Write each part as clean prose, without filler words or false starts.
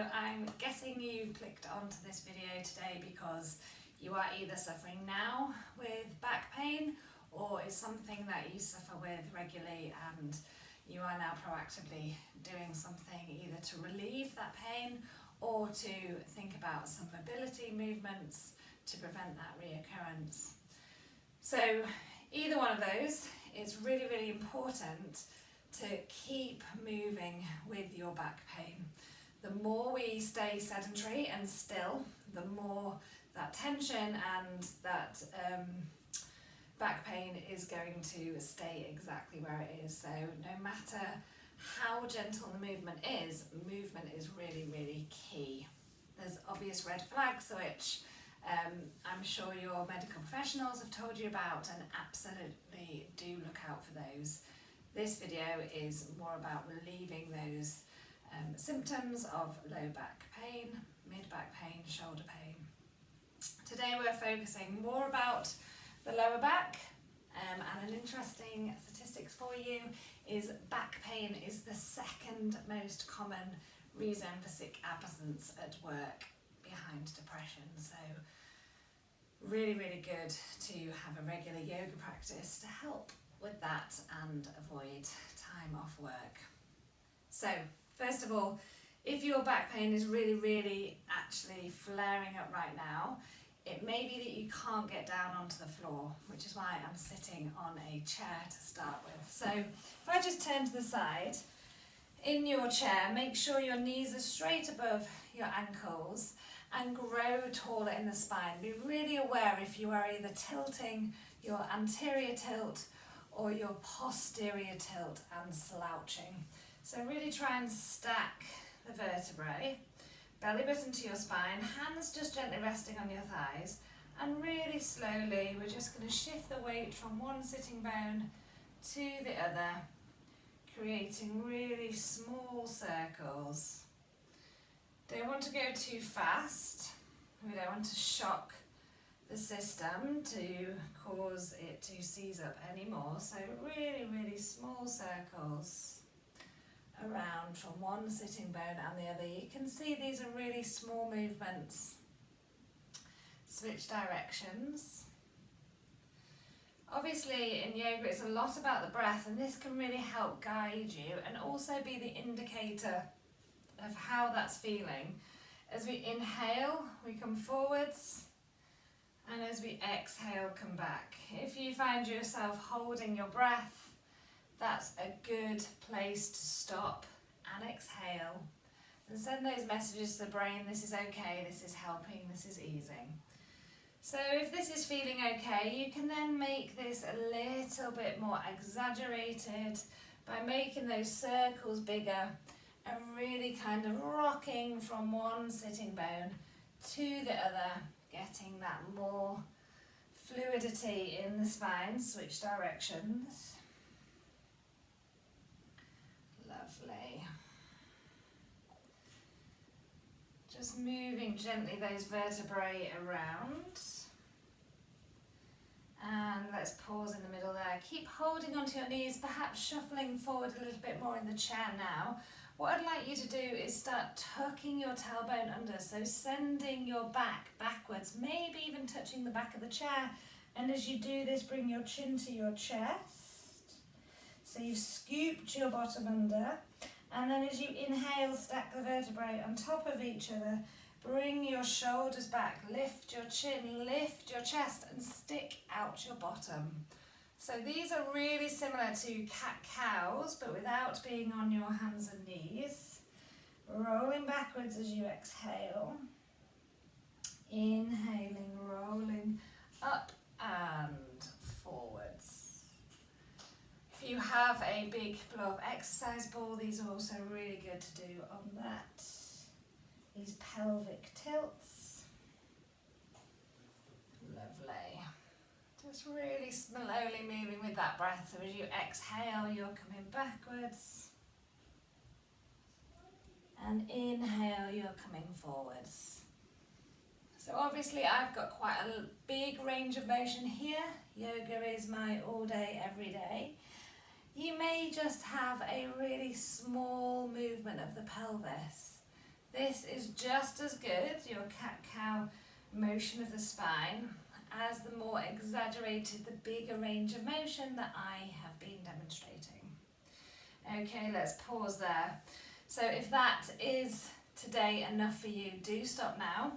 I'm guessing you clicked onto this video today because you are either suffering now with back pain or is something that you suffer with regularly and you are now proactively doing something either to relieve that pain or to think about some mobility movements to prevent that reoccurrence. So either one of those, it's really, really important to keep moving with your back pain. The more we stay sedentary and still, the more that tension and that back pain is going to stay exactly where it is. So no matter how gentle the movement is really, really key. There's obvious red flags which I'm sure your medical professionals have told you about, and absolutely do look out for those. This video is more about relieving those symptoms of low back pain, mid back pain, shoulder pain. Today we're focusing more about the lower back, and an interesting statistics for you is back pain is the second most common reason for sick absence at work behind depression. So really, really good to have a regular yoga practice to help with that and avoid time off work. So first of all, if your back pain is really, really actually flaring up right now, it may be that you can't get down onto the floor, which is why I'm sitting on a chair to start with. So if I just turn to the side, in your chair, make sure your knees are straight above your ankles and grow taller in the spine. Be really aware if you are either tilting your anterior tilt or your posterior tilt and slouching. So really try and stack the vertebrae, belly button to your spine, hands just gently resting on your thighs, and really slowly we're just going to shift the weight from one sitting bone to the other, creating really small circles. Don't want to go too fast, we don't want to shock the system to cause it to seize up anymore, so really, really small circles around from one sitting bone and the other. You can see these are really small movements. Switch directions. Obviously in yoga it's a lot about the breath, and this can really help guide you and also be the indicator of how that's feeling. As we inhale, we come forwards, and as we exhale, come back. If you find yourself holding your breath, that's a good place to stop and exhale and send those messages to the brain. This is okay, this is helping, this is easing. So if this is feeling okay, you can then make this a little bit more exaggerated by making those circles bigger and really kind of rocking from one sitting bone to the other, getting that more fluidity in the spine. Switch directions. Lovely. Just moving gently those vertebrae around. And let's pause in the middle there. Keep holding onto your knees, perhaps shuffling forward a little bit more in the chair now. What I'd like you to do is start tucking your tailbone under, so sending your back backwards, maybe even touching the back of the chair. And as you do this, bring your chin to your chest. So you've scooped your bottom under, and then as you inhale, stack the vertebrae on top of each other. Bring your shoulders back, lift your chin, lift your chest, and stick out your bottom. So these are really similar to cat-cows, but without being on your hands and knees. Rolling backwards as you exhale. Inhaling, rolling up and forwards. If you have a big blow-up exercise ball, these are also really good to do on that. These pelvic tilts. Lovely. Just really slowly moving with that breath. So as you exhale, you're coming backwards. And inhale, you're coming forwards. So obviously I've got quite a big range of motion here. Yoga is my all day, every day. You may just have a really small movement of the pelvis. This is just as good, your cat-cow motion of the spine, as the more exaggerated, the bigger range of motion that I have been demonstrating. Okay, let's pause there. So if that is today enough for you, do stop now.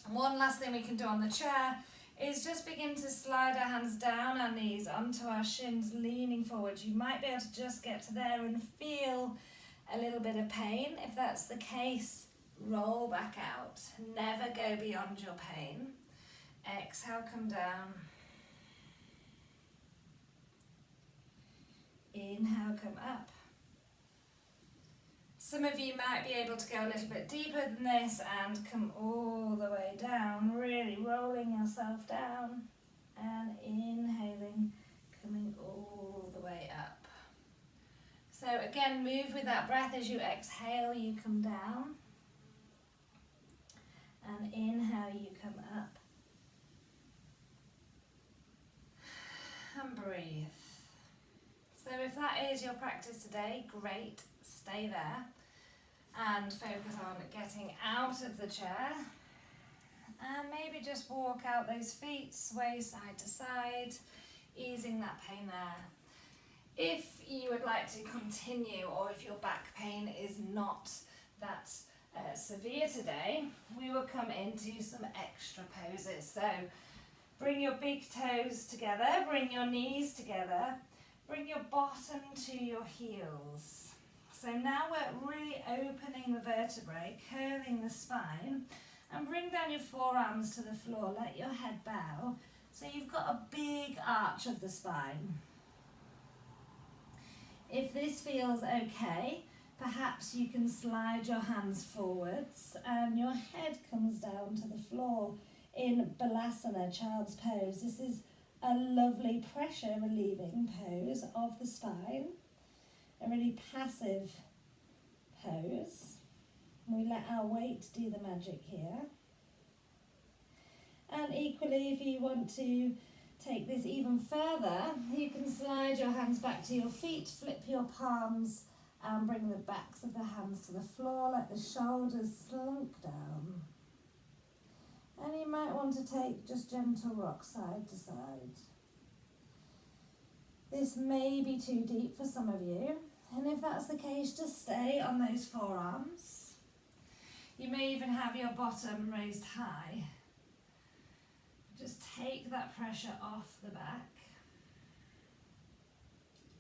One last thing we can do on the chair is just begin to slide our hands down our knees onto our shins, leaning forward. You might be able to just get to there and feel a little bit of pain. If that's the case, roll back out. Never go beyond your pain. Exhale, come down. Inhale, come up. Some of you might be able to go a little bit deeper than this and come all the way down, really rolling yourself down and inhaling, coming all the way up. So again, move with that breath. As you exhale, you come down, and inhale, you come up. And breathe. So if that is your practice today, great, stay there and focus on getting out of the chair, and maybe just walk out those feet, sway side to side, easing that pain there. If you would like to continue, or if your back pain is not that severe today, we will come into some extra poses. So bring your big toes together, bring your knees together, bring your bottom to your heels. So now we're really opening the vertebrae, curving the spine, and bring down your forearms to the floor, let your head bow. So you've got a big arch of the spine. If this feels okay, perhaps you can slide your hands forwards and your head comes down to the floor in Balasana, child's pose. This is a lovely pressure relieving pose of the spine, a really passive pose. We let our weight do the magic here. And equally, if you want to take this even further, you can slide your hands back to your feet, flip your palms and bring the backs of the hands to the floor, let the shoulders slunk down. And you might want to take just gentle rock side to side. This may be too deep for some of you, and if that's the case, just stay on those forearms. You may even have your bottom raised high. Just take that pressure off the back.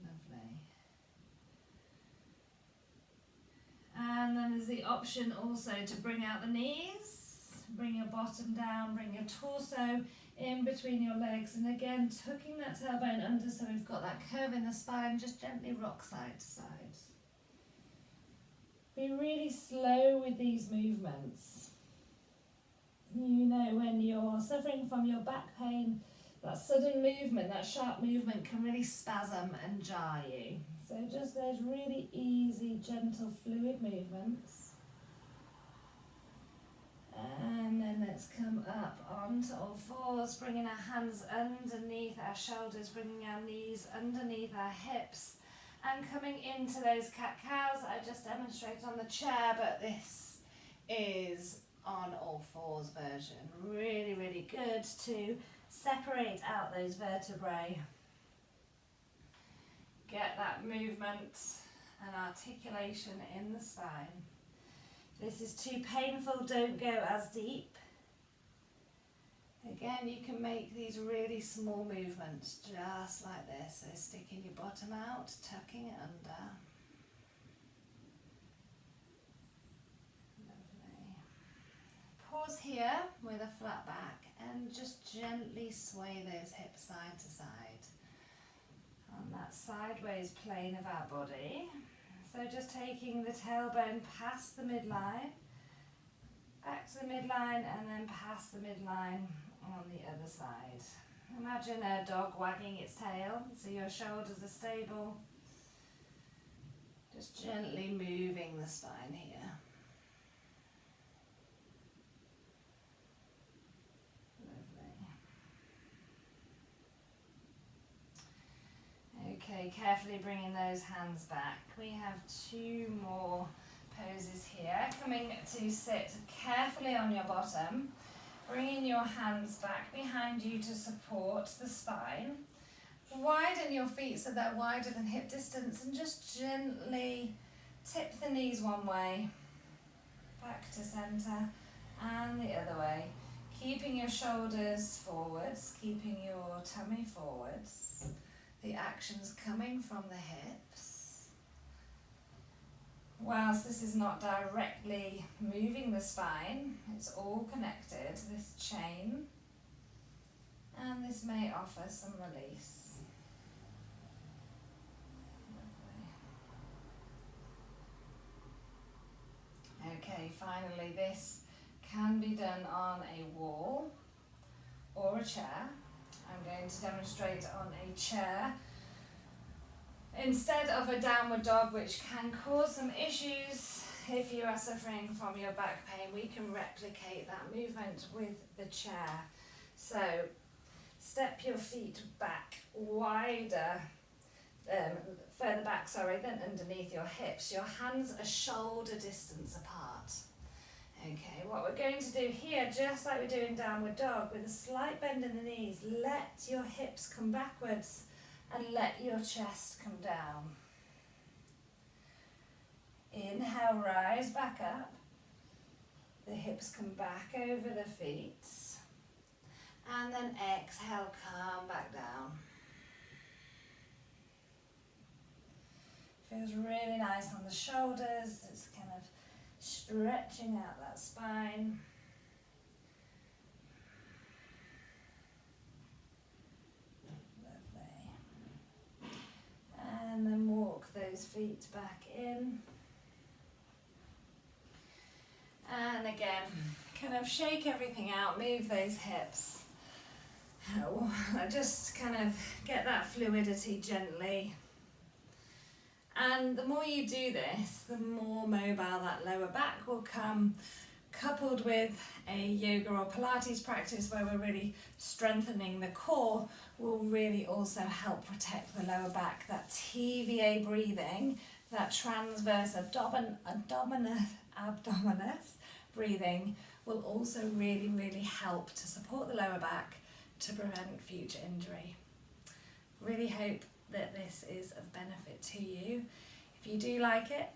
Lovely. And then there's the option also to bring out the knees, bring your bottom down, bring your torso in between your legs, and again tucking that tailbone under so we've got that curve in the spine. Just gently rock side to side. Be really slow with these movements. You know, when you're suffering from your back pain, that sudden movement, that sharp movement can really spasm and jar you. So just those really easy, gentle, fluid movements. And then let's come up onto all fours, bringing our hands underneath our shoulders, bringing our knees underneath our hips, and coming into those cat-cows that I just demonstrated on the chair, but this is on all fours version. Really, really good to separate out those vertebrae. Get that movement and articulation in the spine. If this is too painful, don't go as deep. Again, you can make these really small movements just like this. So sticking your bottom out, tucking it under. Lovely. Pause here with a flat back and just gently sway those hips side to side on that sideways plane of our body. So just taking the tailbone past the midline, back to the midline, and then past the midline on the other side. Imagine a dog wagging its tail, so your shoulders are stable. Just gently moving the spine here. Okay, carefully bringing those hands back. We have 2 more poses here. Coming to sit carefully on your bottom, bringing your hands back behind you to support the spine. Widen your feet so they're wider than hip distance, and just gently tip the knees one way, back to centre, and the other way. Keeping your shoulders forwards, keeping your tummy forwards. The action's coming from the hips. Whilst this is not directly moving the spine, it's all connected, this chain, and this may offer some release. Okay, finally this can be done on a wall or a chair. I'm going to demonstrate on a chair instead of a downward dog, which can cause some issues if you are suffering from your back pain. We can replicate that movement with the chair. So step your feet back wider, further back, than underneath your hips. Your hands are shoulder distance apart. Okay, what we're going to do here, just like we do in downward dog, with a slight bend in the knees, let your hips come backwards and let your chest come down. Inhale, rise back up. The hips come back over the feet. And then exhale, come back down. Feels really nice on the shoulders. It's kind of stretching out that spine. Lovely. And then walk those feet back in. And again, kind of shake everything out, move those hips. Just kind of get that fluidity gently. And the more you do this, the more mobile that lower back will come, coupled with a yoga or Pilates practice where we're really strengthening the core, will really also help protect the lower back. That TVA breathing, that transverse abdominis breathing will also really help to support the lower back to prevent future injury. Really hope that this is of benefit to you. If you do like it,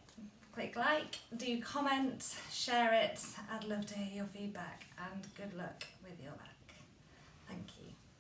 click like, do comment, share it. I'd love to hear your feedback, and good luck with your back.